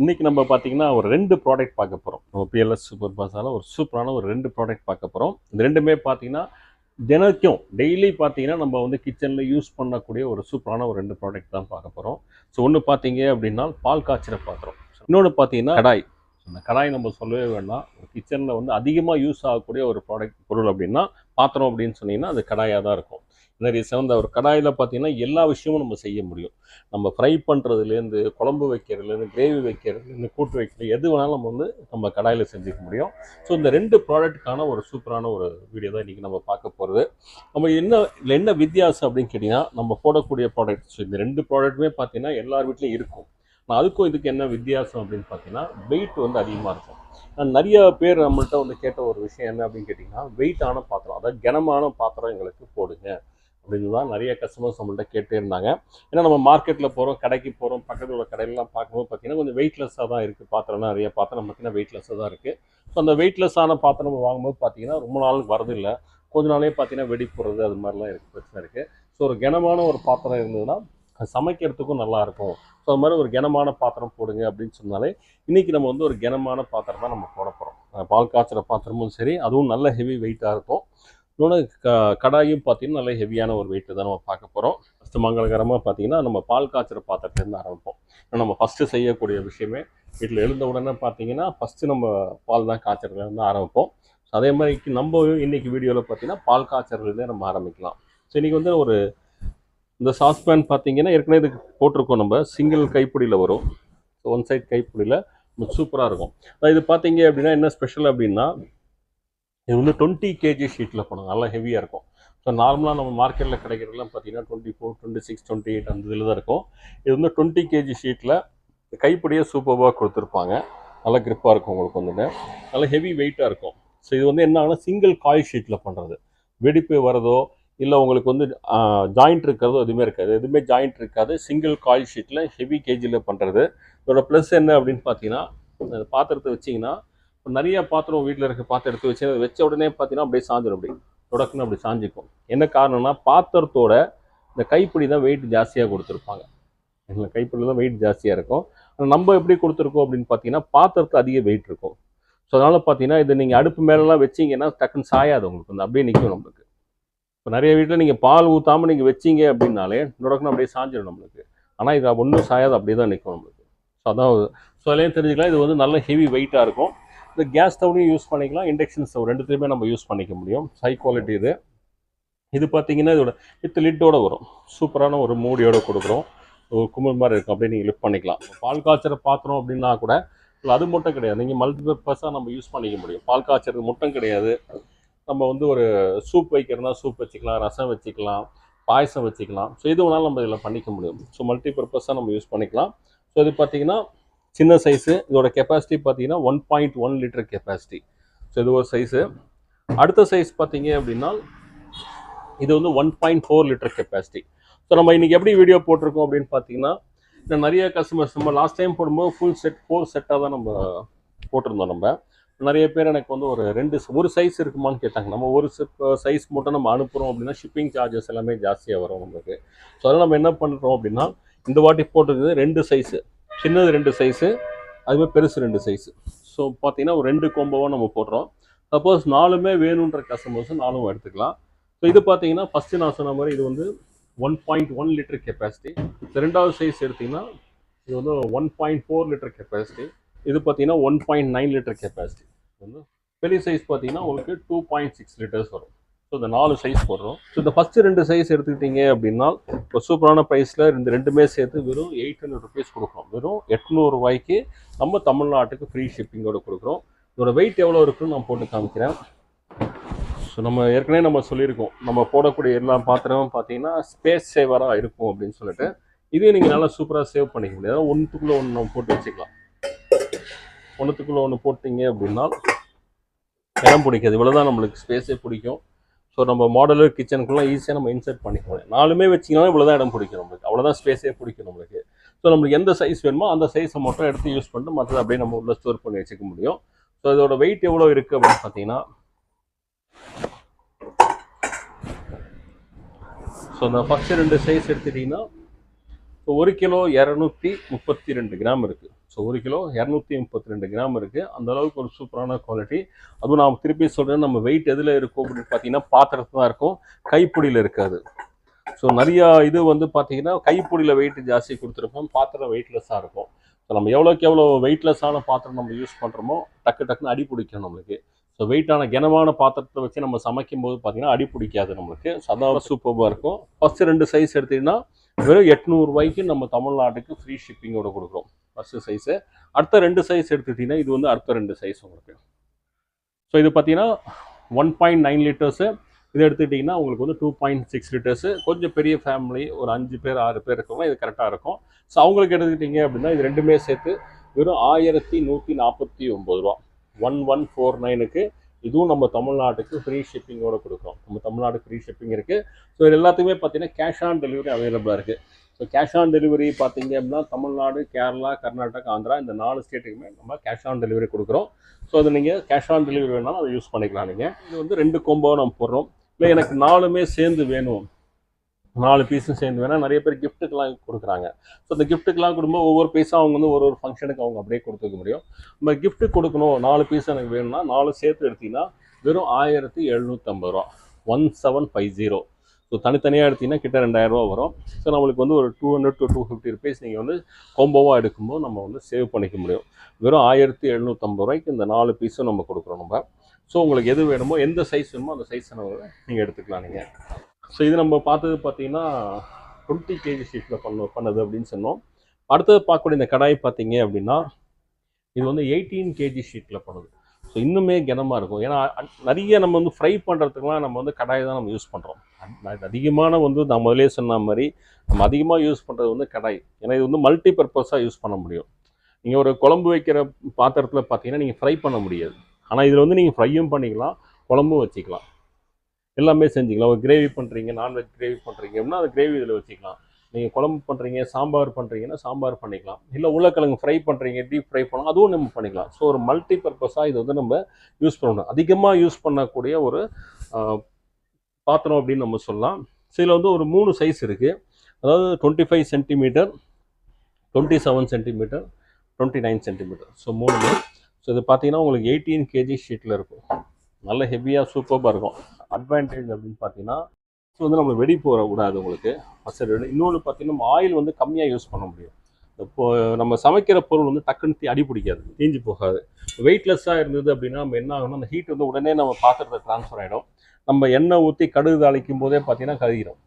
இன்னைக்கு நம்ம பார்த்தீங்கன்னா ஒரு 2 ப்ராடக்ட் பார்க்க போகிறோம். நம்ம பிஎல்எஸ் சூப்பர் பாஸால ஒரு சூப்பரான ஒரு 2 ப்ராடக்ட் பார்க்க போகிறோம். இந்த 2மே பார்த்தீங்கன்னா, தினக்கும் டெய்லி பார்த்தீங்கன்னா, நம்ம வந்து கிச்சன்ல யூஸ் பண்ணக்கூடிய ஒரு சூப்பரான ஒரு 2 ப்ராடக்ட் தான் பார்க்க போகிறோம். ஸோ ஒண்ணு பார்த்தீங்க அப்படின்னா, பால் காய்ச்சுற பாத்திரம். இன்னொன்னு பார்த்தீங்கன்னா கடாய். அந்த கடாய் நம்ம சொல்லவே வேண்டாம். ஒரு கிச்சன்ல வந்து அதிகமா யூஸ் ஆகக்கூடிய ஒரு பொருள் அப்படின்னா, பாத்திரம் அப்படின்னு சொன்னீங்கன்னா, அது கடாயா தான் இருக்கும். என்ன ரீசன் அந்த ஒரு கடாயில பார்த்தீங்கன்னா, எல்லா விஷயமும் நம்ம செய்ய முடியும். நம்ம ஃப்ரை பண்ணுறதுலேருந்து, குழம்பு வைக்கிறதுலேருந்து, கிரேவி வைக்கிறதுலேருந்து, கூட்டு வைக்கிறது எது வேணாலும் நம்ம வந்து நம்ம கடாயில செஞ்சுக்க முடியும். ஸோ இந்த 2 ப்ராடக்ட்டுக்கான ஒரு சூப்பரான ஒரு வீடியோ தான் இன்றைக்கி நம்ம பார்க்க போகிறது. நம்ம இதில் என்ன வித்தியாசம் அப்படின்னு கேட்டிங்கன்னா, நம்ம போடக்கூடிய ப்ராடக்ட். ஸோ இந்த 2 ப்ராடக்ட்டுமே பார்த்தீங்கன்னா எல்லார் வீட்லையும் இருக்கும். ஆனால் அதுக்கும் இதுக்கு என்ன வித்தியாசம் அப்படின்னு பார்த்தீங்கன்னா, வெயிட் வந்து அதிகமாக இருக்கும். நிறைய பேர் நம்மள்கிட்ட வந்து கேட்ட ஒரு விஷயம் என்ன அப்படின்னு கேட்டிங்கன்னா, வெயிட்டான பாத்திரம், அதாவது கனமான பாத்திரம் எங்களுக்கு போடுங்க அப்படின்னு தான் நிறைய கஸ்டமர்ஸ் நம்மள்ட்ட கேட்டே இருந்தாங்க. ஏன்னா நம்ம மார்க்கெட்டில் போகிறோம், கடைக்கு போகிறோம், பக்கத்தில் உள்ள கடையிலலாம் பார்க்கும்போது பார்த்தீங்கன்னா கொஞ்சம் வெயிட்லெஸ்ஸாக தான் இருக்குது பாத்திரம்லாம். நிறைய பாத்திரம் பார்த்தீங்கன்னா வெயிட்லெஸ்ஸாக தான் இருக்குது. ஸோ அந்த வெயிட்லெஸ்ஸான பாத்திரம் நம்ம வாங்கும்போது பார்த்தீங்கன்னா ரொம்ப நாள் வரதில்லை. கொஞ்ச நாளே பார்த்தீங்கன்னா வெடி போடுறது அது மாதிரிலாம் இருக்குது, பிரச்சனை இருக்குது. ஸோ ஒரு கனமான ஒரு பாத்திரம் இருந்ததுன்னா சமைக்கிறதுக்கும் நல்லாயிருக்கும். ஸோ அது மாதிரி ஒரு கனமான பாத்திரம் போடுங்க அப்படின்னு சொன்னாலே, இன்றைக்கி நம்ம வந்து ஒரு கனமான பாத்திரம் தான் நம்ம போட போகிறோம். பால் காய்ச்சுற பாத்திரமும் சரி, அதுவும் நல்ல ஹெவி வெயிட்டாக இருக்கும். இன்னொன்று கடாயும் பார்த்தீங்கன்னா நல்ல ஹெவியான ஒரு வெயிட்டு தான் நம்ம பார்க்க போகிறோம். ஃபஸ்ட்டு மங்களகரமாக பார்த்தீங்கன்னா நம்ம பால் காய்ச்சுற பாத்திரத்துலேருந்து ஆரம்பிப்போம். நம்ம ஃபஸ்ட்டு செய்யக்கூடிய விஷயமே வீட்டில் எழுந்த உடனே பார்த்தீங்கன்னா ஃபஸ்ட்டு நம்ம பால் தான் காய்ச்சறதுலேருந்து ஆரம்பிப்போம். ஸோ அதே மாதிரி நம்ம இன்றைக்கி வீடியோவில் பார்த்தீங்கன்னா பால் காய்ச்சறதுலேருந்தே நம்ம ஆரம்பிக்கலாம். ஸோ இன்றைக்கி வந்து ஒரு இந்த சாஸ்பேன் பார்த்தீங்கன்னா ஏற்கனவே இதுக்கு போட்டிருக்கோம், நம்ம சிங்கிள் கைப்பிடியில் வரும். ஸோ ஒன் சைட் கைப்பிடியில் சூப்பராக இருக்கும். இது பார்த்தீங்க அப்படின்னா என்ன ஸ்பெஷல் அப்படின்னா, இது வந்து 20 kg ஷீட்டில் போடும், நல்லா ஹெவியாக இருக்கும். ஸோ நார்மலாக நம்ம மார்க்கெட்டில் கிடைக்கிறதுலாம் பார்த்தீங்கன்னா 24, 26, 28 அந்த இதில் தான் இருக்கும். இது வந்து 20 kg ஷீட்டில் கைப்பிடியே சூப்பராக கொடுத்துருப்பாங்க. நல்லா கிரிப்பாக இருக்கும் உங்களுக்கு வந்துட்டு, நல்லா ஹெவி வெயிட்டாக இருக்கும். ஸோ இது வந்து என்ன ஆகுனா சிங்கிள் காயில் ஷீட்டில் பண்ணுறது, வெடிப்பு வரதோ இல்லை உங்களுக்கு வந்து ஜாயிண்ட் இருக்கிறதோ எதுவுமே இருக்காது. எதுவுமே ஜாயிண்ட் இருக்காது. சிங்கிள் காயில் ஷீட்டில் ஹெவி கேஜியில் பண்ணுறது. இதோட ப்ளஸ் என்ன அப்படின்னு பார்த்தீங்கன்னா, அந்த பாத்திரத்தை வச்சிங்கன்னா இப்போ நிறைய பாத்திரம் வீட்டில் இருக்க பாத்திரம் எடுத்து வச்சு அதை வச்ச உடனே பார்த்தீங்கன்னா அப்படியே சாஞ்சிடும், அப்படி தொடக்குன்னு அப்படி சாஞ்சிக்கும். என்ன காரணம்னா பாத்திரத்தோட இந்த கைப்பிடி தான் வெயிட் ஜாஸ்தியாக கொடுத்துருப்பாங்க. இந்த கைப்பிடியில் தான் வெயிட் ஜாஸ்தியாக இருக்கும். ஆனால் நம்ம எப்படி கொடுத்துருக்கோம் அப்படின்னு பார்த்தீங்கன்னா பாத்திரத்தில் அதிக வெயிட் இருக்கும். ஸோ அதனால் பார்த்தீங்கன்னா இதை நீங்கள் அடுப்பு மேலெலாம் வச்சிங்கன்னா டக்குன்னு சாயாது, உங்களுக்கு வந்து அப்படியே நிற்கும் நம்மளுக்கு. இப்போ நிறைய வீட்டில் நீங்கள் பால் ஊற்றாமல் நீங்கள் வச்சிங்க அப்படின்னாலே தொடக்கணும் அப்படியே சாஞ்சிடும் நம்மளுக்கு. ஆனால் இது ஒன்றும் சாயாது, அப்படியே தான் நிற்கும் நம்மளுக்கு. ஸோ அதான் ஸோ அதுலேயும் தெரிஞ்சுக்கலாம் இது வந்து நல்ல ஹெவி வெயிட்டாக இருக்கும். இந்த கேஸ் ஸ்டவ்லையும் யூஸ் பண்ணிக்கலாம், இண்டக்ஷன் ஸ்டவ் ரெண்டுத்துலையுமே நம்ம யூஸ் பண்ணிக்க முடியும். ஹை குவாலிட்டி இது. இது பார்த்தீங்கன்னா இதோட வித் லிட்டோடு வரும். சூப்பரான ஒரு மூடியோடு கொடுக்குறோம். ஒரு குமிழ் மாதிரி இருக்கும், அப்படியே நீங்கள் லிஃப்ட் பண்ணிக்கலாம். பால் காய்ச்சற பாத்திரம் அப்படின்னா கூட அது மட்டும் கிடையாது, நீங்கள் மல்டிபர்பஸாக நம்ம யூஸ் பண்ணிக்க முடியும். பால் காய்ச்சறது மட்டும் கிடையாது, நம்ம வந்து ஒரு சூப் வைக்கிறதுனா சூப் வச்சுக்கலாம், ரசம் வச்சுக்கலாம், பாயசம் வச்சுக்கலாம். ஸோ இது வேணாலும் நம்ம இதில் பண்ணிக்க முடியும். ஸோ மல்டிபர்பஸாக நம்ம யூஸ் பண்ணிக்கலாம். ஸோ இது பார்த்தீங்கன்னா சின்ன சைஸு. இதோட கெப்பாசிட்டி பார்த்தீங்கன்னா 1.1 லிட்டர் கெப்பாசிட்டி. ஸோ இது ஒரு சைஸு. அடுத்த சைஸ் பார்த்தீங்க அப்படின்னா இது வந்து 1.4 லிட்டர் கெப்பாசிட்டி. ஸோ நம்ம இன்றைக்கி எப்படி வீடியோ போட்டிருக்கோம் அப்படின்னு பார்த்தீங்கன்னா, இன்னும் நிறைய கஸ்டமர்ஸ் நம்ம லாஸ்ட் டைம் போடும்போது ஃபுல் செட் 4 செட்டாக தான் நம்ம போட்டிருந்தோம். நம்ம நிறைய பேர் எனக்கு வந்து ஒரு சைஸ் இருக்குமான்னு கேட்டாங்க. நம்ம ஒரு சைஸ் மட்டும் நம்ம அனுப்புகிறோம் அப்படின்னா ஷிப்பிங் சார்ஜஸ் எல்லாமே ஜாஸ்தியாக வரும் நம்மளுக்கு. ஸோ அதனால் நம்ம என்ன பண்ணுறோம் அப்படின்னா, இந்த வாட்டி போட்டிருக்குது 2 சைஸு, சின்னது 2 சைஸு, அதுமாதிரி பெருசு 2 சைஸு. ஸோ பார்த்தீங்கன்னா ஒரு 2 கோம்போவாக நம்ம போடுறோம். சப்போஸ் 4மே வேணுன்ற கஸ்டமர்ஸ் 4 எடுத்துக்கலாம். ஸோ இது பார்த்தீங்கன்னா ஃபஸ்ட்டு நான் சொன்ன மாதிரி இது வந்து 1.1 லிட்டர் கெப்பாசிட்டி. ரெண்டாவது சைஸ் எடுத்திங்கன்னா இது வந்து 1.4 லிட்டர் கெப்பாசிட்டி. இது பார்த்தீங்கன்னா 1.9 லிட்டர் கெப்பாசிட்டி. வந்து பெரிய சைஸ் பார்த்தீங்கன்னா உங்களுக்கு 2.6 லிட்டர்ஸ் வரும். ஸோ இந்த 4 சைஸ் போடுறோம். ஸோ இந்த ஃபஸ்ட்டு 2 சைஸ் எடுத்துக்கிட்டீங்க அப்படின்னா இப்போ சூப்பரான ப்ரைஸில் ரெண்டுமே சேர்த்து வெறும் 800 ருபீஸ் கொடுக்குறோம். வெறும் 800 ரூபாய்க்கு நம்ம தமிழ்நாட்டுக்கு ஃப்ரீ ஷிப்பிங்கோடு கொடுக்குறோம். இதோட வெயிட் எவ்வளோ இருக்குன்னு நான் போட்டு காமிக்கிறேன். ஸோ நம்ம ஏற்கனவே நம்ம சொல்லியிருக்கோம், நம்ம போடக்கூடிய எல்லா பாத்திரமும் பார்த்தீங்கன்னா ஸ்பேஸ் சேவராக இருக்கும் அப்படின்னு சொல்லிட்டு. இதையும் நீங்கள் நல்லா சூப்பராக சேவ் பண்ணிக்க முடியாது. ஒன்றுத்துக்குள்ளே ஒன்று நம்ம போட்டு வச்சுக்கலாம். ஒன்றுத்துக்குள்ளே ஒன்று போட்டிங்க அப்படின்னா இடம் பிடிக்காது. இவ்வளோ தான் நம்மளுக்கு ஸ்பேஸே பிடிக்கும். ஸோ நம்ம மாடலர் கிச்சனுக்குள்ளே ஈஸியாக நம்ம இன்சர்ட் பண்ணிக்க முடியும். 4மே வச்சிங்கனாலும் இவ்வளோ தான் இடம் பிடிக்கும் நம்மளுக்கு. அவ்வளோதான் ஸ்பேஸே பிடிக்கும் நம்மளுக்கு. ஸோ நம்மளுக்கு எந்த சைஸ் வேணுமோ அந்த சைஸை மட்டும் எடுத்து யூஸ் பண்ணிட்டு மற்றது அப்படியே நம்ம உள்ள ஸ்டோர் பண்ணி வச்சுக்க முடியும். ஸோ இதோட வெயிட் எவ்வளோ இருக்குது அப்படின்னு பார்த்தீங்கன்னா, ஸோ இந்த ஃபஸ்ட்டு 2 சைஸ் எடுத்துட்டிங்கன்னா ஸோ 1 கிலோ 232 கிராம் இருக்குது. ஸோ 1 கிலோ 232 கிராம் இருக்குது. அந்த அளவுக்கு ஒரு சூப்பரான குவாலிட்டி. அதுவும் நான் திருப்பி சொல்கிறேன், நம்ம வெயிட் எதில் இருக்கும் அப்படின்னு பார்த்தீங்கன்னா பாத்திரத்தில் தான் இருக்கும், கைப்பிடியில் இருக்காது. ஸோ நிறையா இது வந்து பார்த்தீங்கன்னா கைப்பிடியில் வெயிட் ஜாஸ்தி கொடுத்துருப்போம், பாத்திரம் வெயிட்லெஸ்ஸாக இருக்கும். ஸோ நம்ம எவ்வளோக்கு எவ்வளோ வெயிட்லெஸ்ஸான பாத்திரம் நம்ம யூஸ் பண்ணுறோமோ டக்குன்னு அடி பிடிக்கும் நம்மளுக்கு. ஸோ வெயிட்டான கனமான பாத்திரத்தை வச்சு நம்ம சமைக்கும் போது பார்த்தீங்கன்னா அடி பிடிக்காது நம்மளுக்கு. ஸோ அதான் சூப்பராக இருக்கும். ஃபஸ்ட்டு 2 சைஸ் எடுத்திங்கன்னா வெறும் 800 ரூபாய்க்கு நம்ம தமிழ்நாட்டுக்கு ஃப்ரீ ஷிப்பிங்கோட கொடுக்குறோம் ஃபஸ்ட்டு சைஸு. அடுத்த 2 சைஸ் எடுத்துக்கிட்டிங்கன்னா இது வந்து அடுத்த 2 சைஸ் உங்களுக்கு. ஸோ இது பார்த்தீங்கன்னா 1.9 லிட்டர்ஸு. இது எடுத்துக்கிட்டிங்கன்னா உங்களுக்கு வந்து 2.6 லிட்டர்ஸு. கொஞ்சம் பெரிய ஃபேமிலி, ஒரு 5 பேர் 6 பேர் இருக்கவங்க இது கரெக்டாக இருக்கும். ஸோ அவங்களுக்கு எடுத்துக்கிட்டிங்க அப்படின்னா இது ரெண்டுமே சேர்த்து வெறும் 1149 ரூபா, 1149க்கு இதுவும் நம்ம தமிழ்நாட்டுக்கு ஃப்ரீ ஷிப்பிங்கோடு கொடுக்குறோம். நம்ம தமிழ்நாடு ஃப்ரீ ஷிப்பிங் இருக்குது. ஸோ இது எல்லாத்துக்குமே பார்த்தீங்கன்னா கேஷ் ஆன் டெலிவரி அவைலபிளாக இருக்குது. ஸோ கேஷ் ஆன் டெலிவரி பார்த்தீங்க அப்படின்னா தமிழ்நாடு, கேரளா, கர்நாடகா, ஆந்திரா இந்த 4 ஸ்டேட்டுக்குமே நம்ம கேஷ் ஆன் டெலிவரி கொடுக்குறோம். ஸோ அது நீங்கள் கேஷ் ஆன் டெலிவரி வேணாலும் அதை யூஸ் பண்ணிக்கலாம். நீங்கள் இது வந்து 2 கோம்போவாக நம்ம போடுறோம். இல்லை எனக்கு 4மே சேர்ந்து வேணும், 4 பீஸும் சேர்ந்து வேணால் நிறைய பேர் கிஃப்ட்டுக்கெலாம் கொடுக்குறாங்க. ஸோ அந்த கிஃப்ட்டுக்கெலாம் கொடுக்கும்போது ஒவ்வொரு பீஸாக அவங்க வந்து ஒரு ஃபங்க்ஷனுக்கு அவங்க அப்படியே கொடுத்துக்க முடியும். நம்ம கிஃப்ட்டு கொடுக்கணும், 4 பீஸ் எனக்கு வேணும்னா 4 சேர்த்து எடுத்திங்கன்னா வெறும் 1750 ரூபா, 1750. ஸோ தனித்தனியாக எடுத்திங்கன்னா கிட்ட 2000 ரூபா வரும். ஸோ நம்மளுக்கு வந்து ஒரு 200 to 250 ருபீஸ் நீங்கள் வந்து கோம்போவாக எடுக்கும்போது நம்ம வந்து சேவ் பண்ணிக்க முடியும். வெறும் 1750 ரூபாய்க்கு இந்த 4 பீஸும் நம்ம கொடுக்குறோம் நம்ம. ஸோ உங்களுக்கு எது வேணுமோ, எந்த சைஸ் வேணுமோ அந்த சைஸை நீங்கள் எடுத்துக்கலாம் நீங்கள். ஸோ இது நம்ம பார்த்தது பார்த்தீங்கன்னா 20 kg ஷீட்டில் பண்ணது அப்படின்னு சொன்னோம். அடுத்தது பார்க்கக்கூடிய இந்த கடாய் பார்த்தீங்க அப்படின்னா இது வந்து 18 kg ஷீட்டில் பண்ணுது. ஸோ இன்னுமே கனமாக இருக்கும். ஏன்னா நிறைய நம்ம வந்து ஃப்ரை பண்ணுறதுக்குலாம் நம்ம வந்து கடாய் தான் நம்ம யூஸ் பண்ணுறோம். அதிகமான வந்து நான் முதலே சொன்ன மாதிரி நம்ம அதிகமாக யூஸ் பண்ணுறது வந்து கடாய். ஏன்னா இது வந்து மல்டி பர்பஸாக யூஸ் பண்ண முடியும். நீங்கள் ஒரு குழம்பு வைக்கிற பாத்திரத்தில் பார்த்தீங்கன்னா நீங்கள் ஃப்ரை பண்ண முடியாது. ஆனால் இதில் வந்து நீங்கள் ஃப்ரையும் பண்ணிக்கலாம், குழம்பும் வச்சுக்கலாம், எல்லாமே செஞ்சுக்கலாம். ஒரு கிரேவி பண்ணுறீங்க, நான்வெஜ் கிரேவி பண்ணுறீங்க அப்படின்னா அது கிரேவி இதில் வச்சுக்கலாம். நீங்கள் குழம்பு பண்ணுறீங்க, சாம்பார் பண்ணுறீங்கன்னா சாம்பார் பண்ணிக்கலாம். இல்லை உருளைக்கிழங்கு ஃப்ரை பண்ணுறீங்க, டீப் ஃப்ரை பண்ணலாம், அதுவும் நம்ம பண்ணிக்கலாம். ஸோ ஒரு மல்டி பர்பஸாக இது வந்து நம்ம யூஸ் பண்ணணும். அதிகமாக யூஸ் பண்ணக்கூடிய ஒரு பாத்திரம் அப்படின்னு நம்ம சொல்லலாம். ஸோ இதில் வந்து ஒரு 3 சைஸ் இருக்குது. அதாவது 25 centimetre, 27 centimetre, 29 centimetre. So 3. So இது பார்த்தீங்கன்னா உங்களுக்கு 18 kg ஷீட்டில் இருக்கும். நல்ல ஹெவியாக சூப்பராக இருக்கும். அட்வான்டேஜ் அப்படின்னு பார்த்தீங்கன்னா ஸோ வந்து நம்ம வெடி போட விடாது உங்களுக்கு ஃபஸ்ட்டு. இன்னொன்று பார்த்தீங்கன்னா நம்ம ஆயில் வந்து கம்மியாக யூஸ் பண்ண முடியும். இப்போது நம்ம சமைக்கிற பொருள் வந்து டக்குன்னு அடி பிடிக்காது, தீஞ்சு போகாது. வெயிட்லெஸ்ஸாக இருந்தது அப்படின்னா நம்ம என்ன ஆகணும், அந்த ஹீட் வந்து உடனே நம்ம பாத்திரத்தை ட்ரான்ஸ்ஃபர் ஆகிடும். நம்ம எண்ணெய் ஊற்றி கடுகு தாளிக்கும் போதே பார்த்தீங்கன்னா கருகிடும்.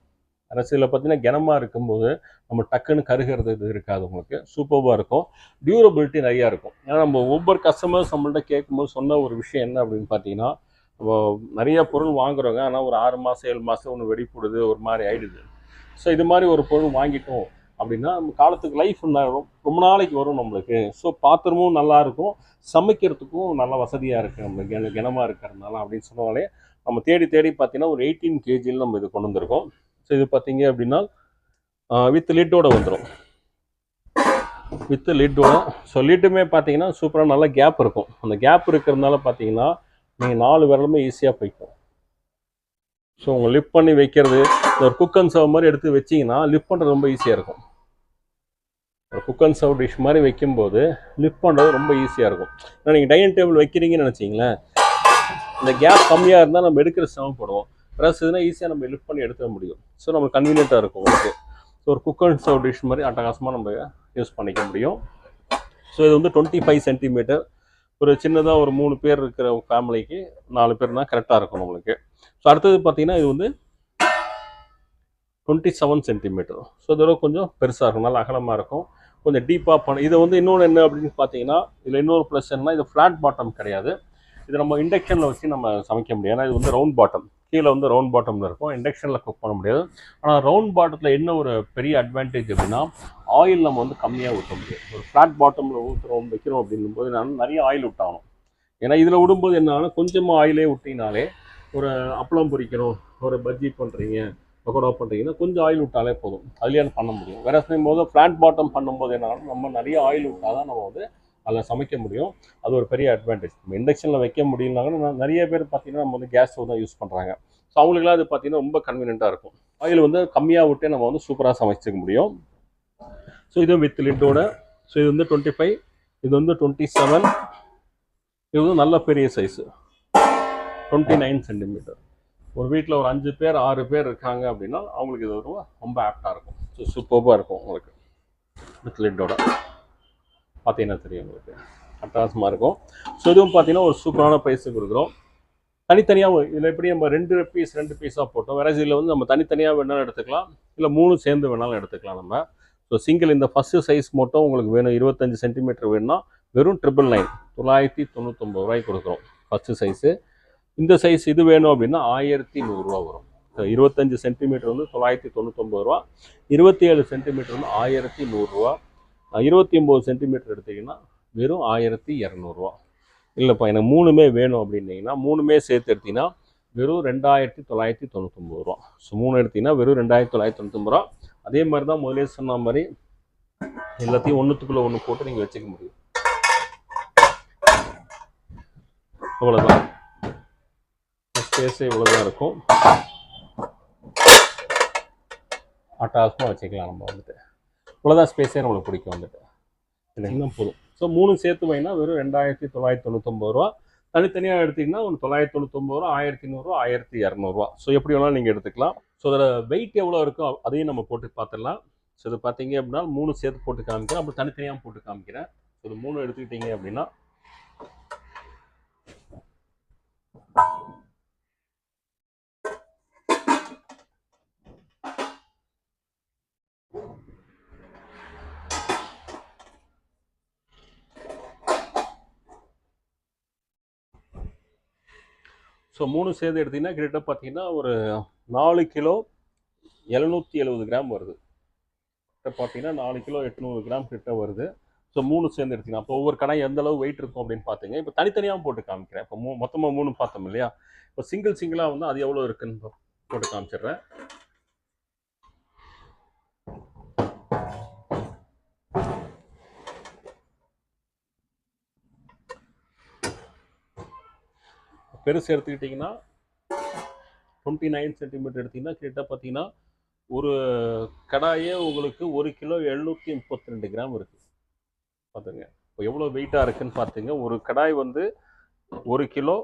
அரசியலில் பார்த்தீங்கன்னா கனமாக இருக்கும்போது நம்ம டக்குன்னு கருகிறது இது இருக்காது. உங்களுக்கு சூப்பராக இருக்கும், டியூரபிலிட்டி நிறையா இருக்கும். ஏன்னா நம்ம ஒவ்வொரு கஸ்டமர்ஸ் நம்மள்ட்ட கேட்கும்போது சொன்ன ஒரு விஷயம் என்ன அப்படின்னு பார்த்தீங்கன்னா, நம்ம நிறைய பொருள் வாங்குறோங்க, ஆனால் ஒரு 6 மாதம் 7 மாதம் ஒன்று வெடிப்படுது, ஒரு மாதிரி ஆகிடுது. ஸோ இது மாதிரி ஒரு பொருள் வாங்கிட்டோம் அப்படின்னா நம்ம காலத்துக்கு லைஃப் ரொம்ப நாளைக்கு வரும் நம்மளுக்கு. ஸோ பாத்திரமும் நல்லாயிருக்கும், சமைக்கிறதுக்கும் நல்ல வசதியாக இருக்குது நம்மளுக்கு கனமாக இருக்கிறதுனால அப்படின்னு சொன்னாலே நம்ம தேடி பார்த்தீங்கன்னா ஒரு 18 kgயில் நம்ம இது கொண்டு வந்திருக்கோம். ஸோ இது பார்த்தீங்க அப்படின்னா வித் லிட்டோட வந்துடும், வித் லிட்டோட. ஸோ லிட்டுமே பார்த்தீங்கன்னா சூப்பராக நல்லா கேப் இருக்கும். அந்த கேப் இருக்கிறதுனால பார்த்தீங்கன்னா நீங்கள் 4 விரலுமே ஈஸியாக போய்க்கும். ஸோ உங்கள் லிஃப்ட் பண்ணி வைக்கிறது, ஒரு குக் அண்ட் சர்வ் மாதிரி எடுத்து வச்சிங்கன்னா லிஃப்ட் பண்ணுறது ரொம்ப ஈஸியாக இருக்கும். ஒரு குக் அண்ட் சர்வ் டிஷ் மாதிரி வைக்கும்போது லிஃப்ட் பண்ணுறது ரொம்ப ஈஸியாக இருக்கும். ஏன்னா நீங்கள் டைனிங் டேபிள் வைக்கிறீங்கன்னு நினச்சிங்களேன், இந்த கேப் கம்மியாக இருந்தால் நம்ம எடுக்கிற சிரமப்படுவோம். ப்ளஸ் இதுனா ஈஸியாக நம்ம லிஃப்ட் பண்ணி எடுத்துக்க முடியும். ஸோ நம்மளுக்கு கன்வீனியண்ட்டாக இருக்கும் உங்களுக்கு. ஸோ ஒரு குக் அண்ட் சர்வ் டிஷ் மாதிரி அட்டகாசமாக நம்ம யூஸ் பண்ணிக்க முடியும். ஸோ இது வந்து 25 சென்டிமீட்டர். ஒரு சின்னதாக ஒரு 3 பேர் இருக்கிற ஃபேமிலிக்கு 4 பேர்னால் கரெக்டாக இருக்கும் நம்மளுக்கு. ஸோ அடுத்தது பார்த்தீங்கன்னா இது வந்து 27 சென்டிமீட்டர். ஸோ இதோட கொஞ்சம் பெருசாக இருக்கும், நல்லா அகலமாக இருக்கும், கொஞ்சம் டீப்பாக இதை வந்து இன்னொன்று என்ன அப்படின்னு பார்த்தீங்கன்னா இதில் இன்னொரு ப்ளஸ் என்னன்னா இது ஃப்ளாட் பாட்டம் கிடையாது. இது நம்ம இண்டக்ஷனில் வச்சு நம்ம சமைக்க முடியும். ஏன்னா இது வந்து ரவுண்ட் பாட்டம், கீழே வந்து ரவுண்ட் பாட்டமில் இருக்கும், இண்டக்ஷனில் குக் பண்ண முடியாது. ஆனால் ரவுண்ட் பாட்டத்தில் என்ன ஒரு பெரிய அட்வான்டேஜ் அப்படின்னா ஆயில் நம்ம வந்து கம்மியாக ஊற்ற முடியும். ஒரு ஃப்ளாட் பாட்டமில் ஊற்றுறோம் வைக்கிறோம் அப்படின்னும் போது நான் நிறைய ஆயில் விட்டாகணும். ஏன்னா இதில் விடும்போது என்ன, கொஞ்சமாக ஆயிலே விட்டினாலே, ஒரு அப்பளம் பொரிக்கிறோம், ஒரு பஜ்ஜி பண்ணுறீங்க, பக்கோடா பண்ணுறீங்கன்னா கொஞ்சம் ஆயில் விட்டாலே போதும், அதுலேயே பண்ண முடியும். வேறு செய்யும் போது ஃப்ளாட் பாட்டம் பண்ணும்போது என்ன, நம்ம நிறைய ஆயில் விட்டால் தான் நம்ம வந்து அதில் சமைக்க முடியும். அது ஒரு பெரிய அட்வான்டேஜ். நம்ம இண்டக்ஷனில் வைக்க முடியும்னாங்கன்னா நிறைய பேர் பார்த்தீங்கன்னா நம்ம வந்து கேஸ் ஸ்டவ் தான் யூஸ் பண்ணுறாங்க. ஸோ அவங்களுக்குலாம் அது பார்த்தீங்கன்னா ரொம்ப கன்வீனியண்ட்டாக இருக்கும். ஆயில் வந்து கம்மியாக விட்டே நம்ம வந்து சூப்பராக சமைச்சிக்க முடியும். ஸோ இது வித் லிட்டோட. ஸோ இது வந்து 25, இது வந்து 27, இது வந்து நல்ல பெரிய சைஸு 29 சென்டிமீட்டர். ஒரு வீட்டில் ஒரு 5 பேர் 6 பேர் இருக்காங்க அப்படின்னா அவங்களுக்கு இது ரொம்ப ஆப்டாக இருக்கும். ஸோ சூப்பராக இருக்கும் உங்களுக்கு வித் லிட்டோட. பார்த்தீங்கன்னா தெரியும் உங்களுக்கு அட்டகாசமாக இருக்கும். ஸோ இதுவும் பார்த்தீங்கன்னா ஒரு சூப்பரான ப்ரைஸுக்கு கொடுக்குறோம். தனித்தனியாக இதில் எப்படி நம்ம 2 பீஸாக போட்டோம். வேற இதில் வந்து நம்ம தனித்தனியாக வேணாலும் எடுத்துக்கலாம், இல்லை 3 சேர்ந்து வேணாலும் எடுத்துக்கலாம் நம்ம. ஸோ சிங்கிள் இந்த ஃபஸ்ட்டு சைஸ் மட்டும் உங்களுக்கு வேணும் 25 சென்டிமீட்டர் வேணும்னா வெறும் 999 ரூபாய்க்கு கொடுக்குறோம் ஃபஸ்ட்டு சைஸு. இந்த சைஸ் இது வேணும் அப்படின்னா 1100 வரும். 25 சென்டிமீட்டர் வந்து 999 ரூபா, 27 சென்டிமீட்டர் வந்து 1100 29 சென்டிமீட்டர் எடுத்தீங்கன்னா வெறும் 1200 இல்லைப்பா எனக்கு 3மே வேணும் அப்படின்னீங்கன்னா 3மே சேர்த்து எடுத்தீங்கன்னா வெறும் 2999 ஸோ 3 எடுத்தீங்கன்னா வெறும் 2999 அதே மாதிரி தான் முதலே சொன்ன மாதிரி எல்லாத்தையும் ஒன்றுத்துக்குள்ளே ஒன்று போட்டு நீங்கள் வச்சுக்க முடியும். அவ்வளோதான், ஸ்பேஸே இவ்வளோதான் இருக்கும். அட்டாசமாக வச்சுக்கலாம் நம்ம வந்துட்டு. இவ்வளோதான் ஸ்பேஸே நம்மளுக்கு பிடிக்கும் வந்துட்டு. இல்லைன்னா போதும். ஸோ 3 சேர்த்து வைனா வெறும் 2999 தனித்தனியாக எடுத்திங்கன்னா ஒரு 999 1100 1200 ஸோ எப்படி வேணாலும் நீங்கள் எடுத்துக்கலாம். ஸோ அதோட வெயிட் எவ்வளோ இருக்கோ அதையும் நம்ம போட்டு பார்த்துடலாம். ஸோ இது பார்த்தீங்க அப்படின்னா 3 சேர்த்து போட்டு காமிக்கிறேன், அப்புறம் தனித்தனியாக போட்டு காமிக்கிறேன். ஸோ இது 3 எடுத்துக்கிட்டீங்க அப்படின்னா ஸோ 3 சேர்த்து எடுத்திங்கன்னா கிட்டத்தட்ட பார்த்தீங்கன்னா ஒரு 4 கிலோ 770 கிராம் வருது. கிட்ட பார்த்தீங்கன்னா 4 கிலோ 800 கிராம் கிட்ட வருது. ஸோ 3 சேர்ந்து எடுத்திங்கன்னா அப்போ ஒவ்வொரு கடை எந்த அளவு வெயிட் இருக்கும் அப்படின்னு பார்த்தீங்க. இப்போ தனித்தனியாக போட்டு காமிக்கிறேன். இப்போ மொத்தமாக 3 பார்த்தோம் இல்லையா, இப்போ சிங்கிளாக வந்து அது எவ்வளோ இருக்குன்னு போட்டு காமிச்சிடுறேன். பெருசு எடுத்துக்கிட்டிங்கன்னா 29 சென்டிமீட்டர் எடுத்திங்கன்னா கிட்ட பார்த்தீங்கன்னா ஒரு கடாயே உங்களுக்கு 1 கிலோ 732 கிராம் இருக்குது. பார்த்துங்க இப்போ எவ்வளோ வெயிட்டாக இருக்குன்னு பார்த்துங்க. ஒரு கடாய் வந்து 1 கிலோ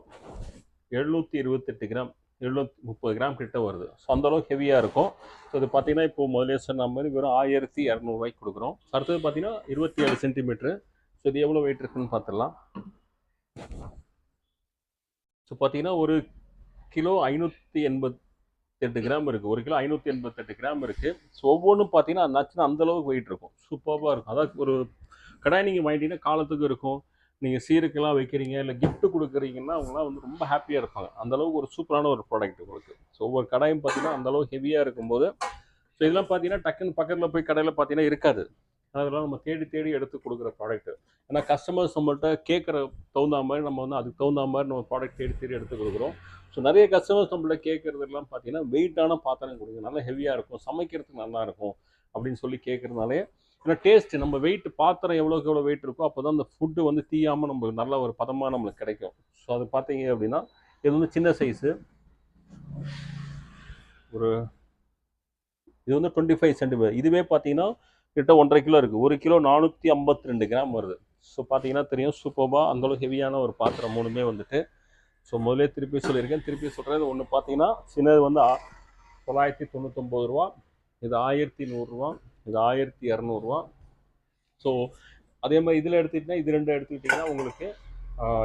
728 கிராம் 730 கிராம் கிட்ட வருது. ஸோ அந்தளவுக்கு ஹெவியாக இருக்கும். ஸோ இது பார்த்தீங்கன்னா இப்போ முதலே சொன்ன மாதிரி வெறும் 1200 கொடுக்குறோம். அடுத்தது பார்த்தீங்கன்னா 27 சென்டிமீட்ரு. ஸோ இது எவ்வளோ வெயிட் இருக்குன்னு பார்த்துடலாம். ஸோ பார்த்தீங்கன்னா 1 கிலோ 588 கிராம் இருக்குது. 1 கிலோ 588 கிராம் இருக்குது. ஸோ ஒவ்வொன்றும் பார்த்தீங்கன்னா நச்சுன்னா அந்தளவுக்கு வெயிட் இருக்கும், சூப்பராக இருக்கும். அதாவது ஒரு கடாய் நீங்கள் வாங்கிட்டீங்கன்னா காலத்துக்கு இருக்கும். நீங்கள் சீருக்கெல்லாம் வைக்கிறீங்க, இல்லை கிஃப்ட்டு கொடுக்குறீங்கன்னா அவங்களாம் வந்து ரொம்ப ஹாப்பியாக இருப்பாங்க. அந்தளவுக்கு ஒரு சூப்பரான ஒரு ப்ராடக்ட் உங்களுக்கு. ஸோ ஒவ்வொரு கடாயும் பார்த்தீங்கன்னா அந்தளவுக்கு ஹெவியாக இருக்கும்போது ஸோ இதெல்லாம் பார்த்தீங்கன்னா டக்குன்னு பக்கத்தில் போய் கடையில் பார்த்தீங்கன்னா இருக்காது. அதெல்லாம் நம்ம தேடி எடுத்து கொடுக்குற ப்ராடக்ட்டு. ஏன்னா கஸ்டமர்ஸ் நம்மள்கிட்ட கேட்குற தகுந்த மாதிரி நம்ம வந்து அதுக்கு தகுந்த மாதிரி நம்ம ப்ராடக்ட் தேடி எடுத்து கொடுக்குறோம். ஸோ நிறைய கஸ்டமர்ஸ் நம்மள்ட்ட கேட்குறதுலாம் பார்த்தீங்கன்னா வெயிட்டான பாத்திரம் கொடுங்க, நல்லா ஹெவியாக இருக்கும், சமைக்கிறதுக்கு நல்லா இருக்கும் அப்படின்னு சொல்லி கேட்குறதுனாலே. ஏன்னா டேஸ்ட்டு நம்ம வெயிட் பாத்திரம் எவ்வளோக்கு எவ்வளோ வெயிட் இருக்கோ அப்போ தான் அந்த ஃபுட்டு வந்து தீயாமல் நம்மளுக்கு நல்ல ஒரு பதமாக நம்மளுக்கு கிடைக்கும். ஸோ அது பார்த்தீங்க அப்படின்னா இது வந்து சின்ன சைஸு, இது வந்து 25 சென்டிமீட்டர். இதுவே பார்த்தீங்கன்னா கிட்ட 1.5 கிலோ இருக்குது. 1 கிலோ 452 கிராம் வருது. ஸோ பார்த்தீங்கன்னா தெரியும் சூப்பராக அந்தளவு ஹெவியான ஒரு பாத்திரம் 3மே வந்துட்டு. ஸோ முதலே திருப்பி சொல்லியிருக்கேன், திருப்பி சொல்கிறது. ஒன்று பார்த்தீங்கன்னா சின்னது வந்து 999 இது 1100 இது 1200 ஸோ அதே மாதிரி இதில் எடுத்துக்கிட்டிங்கன்னா இது 2 எடுத்துக்கிட்டிங்கன்னா உங்களுக்கு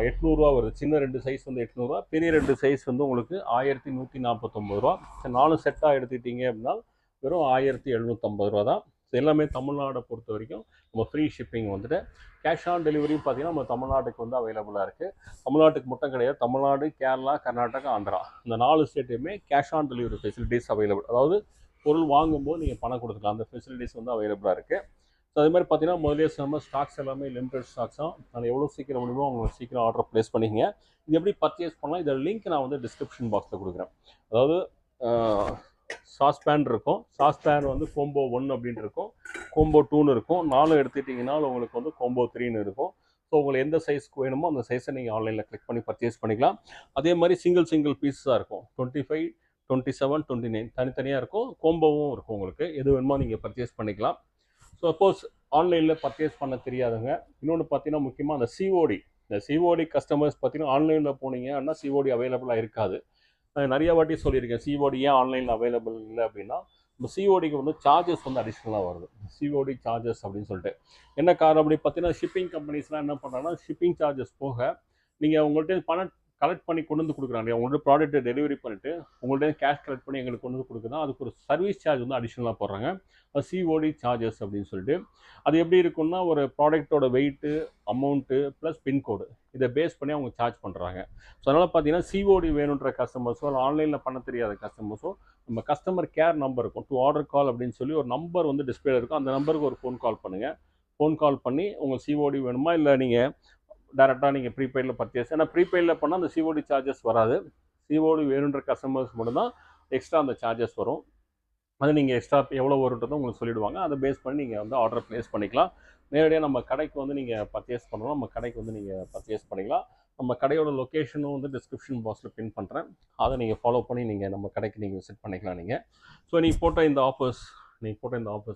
800 வருது. சின்ன 2 சைஸ் வந்து 800, பெரிய 2 சைஸ் வந்து உங்களுக்கு 1149. 4 செட்டாக எடுத்துக்கிட்டிங்க அப்படின்னா வெறும் 1750 தான். ஸோ எல்லாமே தமிழ்நாடை பொறுத்த வரைக்கும் நம்ம ஃப்ரீ ஷிப்பிங் வந்துட்டு. கேஷ் ஆன் டெலிவரியும் பார்த்தீங்கன்னா நம்ம தமிழ்நாட்டுக்கு வந்து அவைலபிளாக இருக்குது. தமிழ்நாட்டுக்கு மட்டும் கிடையாது, தமிழ்நாடு, கேரளா, கர்நாடகா, ஆந்திரா இந்த 4 ஸ்டேட்டுமே cash on delivery facilities available. அதாவது பொருள் வாங்கும்போது நீங்கள் பணம் கொடுத்துக்கலாம், அந்த ஃபெசிலிட்டிஸ் வந்து அவைலபிளாக இருக்குது. ஸோ அதே மாதிரி பார்த்தீங்கன்னா முதலே சொன்ன ஸ்டாக்ஸ் எல்லாமே லிமிடெட் ஸ்டாக்ஸ் தான். நான் எவ்வளோ சீக்கிரம் முடியுமோ அவங்க சீக்கிரம் ஆர்டர் ப்ளேஸ் பண்ணிக்கங்க. இது எப்படி பர்ச்சேஸ் பண்ணலாம், இதோட லிங்க் நான் வந்து டிஸ்கிரிப்ஷன் பாக்ஸில் கொடுக்குறேன். அதாவது சாஸ்பேன் இருக்கும், சாஸ்பேன் வந்து கோம்போ 1 அப்படின்ட்டு இருக்கும், கோம்போ 2ன்னு இருக்கும். 4 எடுத்துக்கிட்டிங்கன்னா உங்களுக்கு வந்து கோம்போ 3ன்னு இருக்கும். ஸோ உங்களுக்கு எந்த சைஸ்க்கு வேணுமோ அந்த சைஸை நீங்கள் ஆன்லைனில் கிளிக் பண்ணி பர்ச்சேஸ் பண்ணிக்கலாம். அதே மாதிரி சிங்கிள் பீஸாக இருக்கும். 25, 27, 29 தனித்தனியாக இருக்கும். கோம்போவும் இருக்கும். உங்களுக்கு எது வேணுமோ நீங்கள் பர்ச்சேஸ் பண்ணிக்கலாம். ஸோ சப்போஸ் ஆன்லைனில் பர்ச்சேஸ் பண்ண தெரியாதுங்க. இன்னொன்று பார்த்தீங்கன்னா முக்கியமாக அந்த சிஓடி, இந்த சிஓடி கஸ்டமர்ஸ் பார்த்தீங்கன்னா ஆன்லைனில் போனீங்க அப்படின்னா சிஓடி அவைலபிளாக இருக்காது. நிறைய வாட்டி சொல்லியிருக்கேன், சிஓடி ஏன் ஆன்லைனில் அவைலபிள் இல்லை அப்படின்னா, நம்ம சிஓடிக்கு வந்து சார்ஜஸ் வந்து அடிஷ்னலாக வருது. சிஓடி சார்ஜஸ் அப்படின்னு சொல்லிட்டு என்ன காரணம் அப்படி பார்த்தீங்கன்னா, ஷிப்பிங் கம்பெனிஸ்லாம் என்ன பண்ணுறாங்கன்னா, ஷிப்பிங் சார்ஜஸ் போக நீங்கள் உங்கள்கிட்ட பணம் கலெக்ட் பண்ணி கொண்டு வந்து கொடுக்குறாங்க. உங்கள்கிட்ட ப்ராடக்ட்டை டெலிவரி பண்ணிவிட்டு உங்கள்கிட்ட கேஷ் கலெக்ட் பண்ணி எங்களுக்கு கொண்டு வந்து கொடுக்குறோம். அதுக்கு ஒரு சர்வீஸ் சார்ஜ் வந்து அடிஷ்னலாக போடுறாங்க. அது சிஓடி சார்ஜஸ் அப்படின்னு சொல்லிட்டு. அது எப்படி இருக்குன்னா, ஒரு ப்ராடக்ட்டோட வெயிட்டு, அமௌண்ட்டு ப்ளஸ் பின்கோடு இதை பேஸ் பண்ணி அவங்க சார்ஜ் பண்ணுறாங்க. ஸோ அதனால் பார்த்தீங்கன்னா, சிஓடி வேணுன்ற கஸ்டமர்ஸோ இல்லை ஆன்லைனில் பண்ண தெரியாத கஸ்டமர்ஸோ நம்ம கஸ்டமர் கேர் நம்பர் இருக்கும், டு ஆர்டர் கால் அப்படின்னு சொல்லி ஒரு நம்பர் வந்து டிஸ்பிளே இருக்கும். அந்த நம்பருக்கு ஒரு ஃபோன் கால் பண்ணுங்கள். ஃபோன் கால் பண்ணி உங்களுக்கு சிஓடி வேணுமா இல்லை நீங்கள் டேரெக்டாக நீங்கள் ப்ரீபெய்டில் பர்ச்சேஸ், ஏன்னா ப்ரீபெய்டில் பண்ணால் அந்த சிஓடி சார்ஜஸ் வராது. சிஓடி வேணுன்ற கஸ்டமர்ஸ் மட்டும்தான் எக்ஸ்ட்ரா அந்த சார்ஜஸ் வரும். அது நீங்கள் எக்ஸ்ட்ரா எவ்வளோ வருன்றதும் உங்களுக்கு சொல்லிவிடுவாங்க. அதை பேஸ் பண்ணி நீங்கள் வந்து ஆர்டர் ப்ளேஸ் பண்ணிக்கலாம். நேரடியாக நம்ம கடைக்கு வந்து நீங்கள் பர்ச்சேஸ் பண்ணணும், நம்ம கடைக்கு வந்து நீங்கள் பர்ச்சேஸ் பண்ணிக்கலாம். நம்ம கடையோட லொக்கேஷனும் வந்து டிஸ்கிரிப்ஷன் பாக்ஸில் பின் பண்ணுறேன். அதை நீங்கள் ஃபாலோ பண்ணி நீங்கள் நம்ம கடைக்கு நீங்கள் விசிட் பண்ணிக்கலாம் நீங்கள். ஸோ நீங்கள் போட்ட இந்த ஆஃபர்ஸ்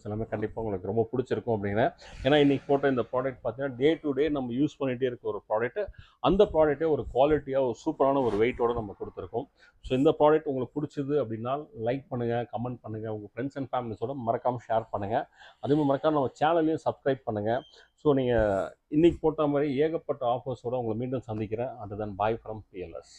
எல்லாமே கண்டிப்பாக உங்களுக்கு ரொம்ப பிடிச்சிருக்கும் அப்படிங்கிறேன். ஏன்னா இன்றைக்கி போட்ட இந்த ப்ராடக்ட் பார்த்தீங்கன்னா டே டு டே நம்ம யூஸ் பண்ணிகிட்டே இருக்க ஒரு ப்ராடக்ட்டு. அந்த ப்ராடக்ட்டே ஒரு குவாலிட்டியாக ஒரு சூப்பரான ஒரு வெயிட்டோடு நம்ம கொடுத்துருக்கோம். ஸோ இந்த ப்ராடக்ட் உங்களுக்கு பிடிச்சிது அப்படின்னா லைக் பண்ணுங்கள், கமெண்ட் பண்ணுங்கள், உங்கள் ஃப்ரெண்ட்ஸ் அண்ட் ஃபேமிலிஸோட மறக்காமல் ஷேர் பண்ணுங்கள். அதேமாதிரி மறக்காமல் நம்ம சேனலையும் சப்ஸ்கிரைப் பண்ணுங்கள். ஸோ நீங்கள் இன்றைக்கி போட்ட மாதிரி ஏகப்பட்ட ஆஃபர்ஸோடு உங்களை மீண்டும் சந்திக்கிறேன். And then bye from PLS.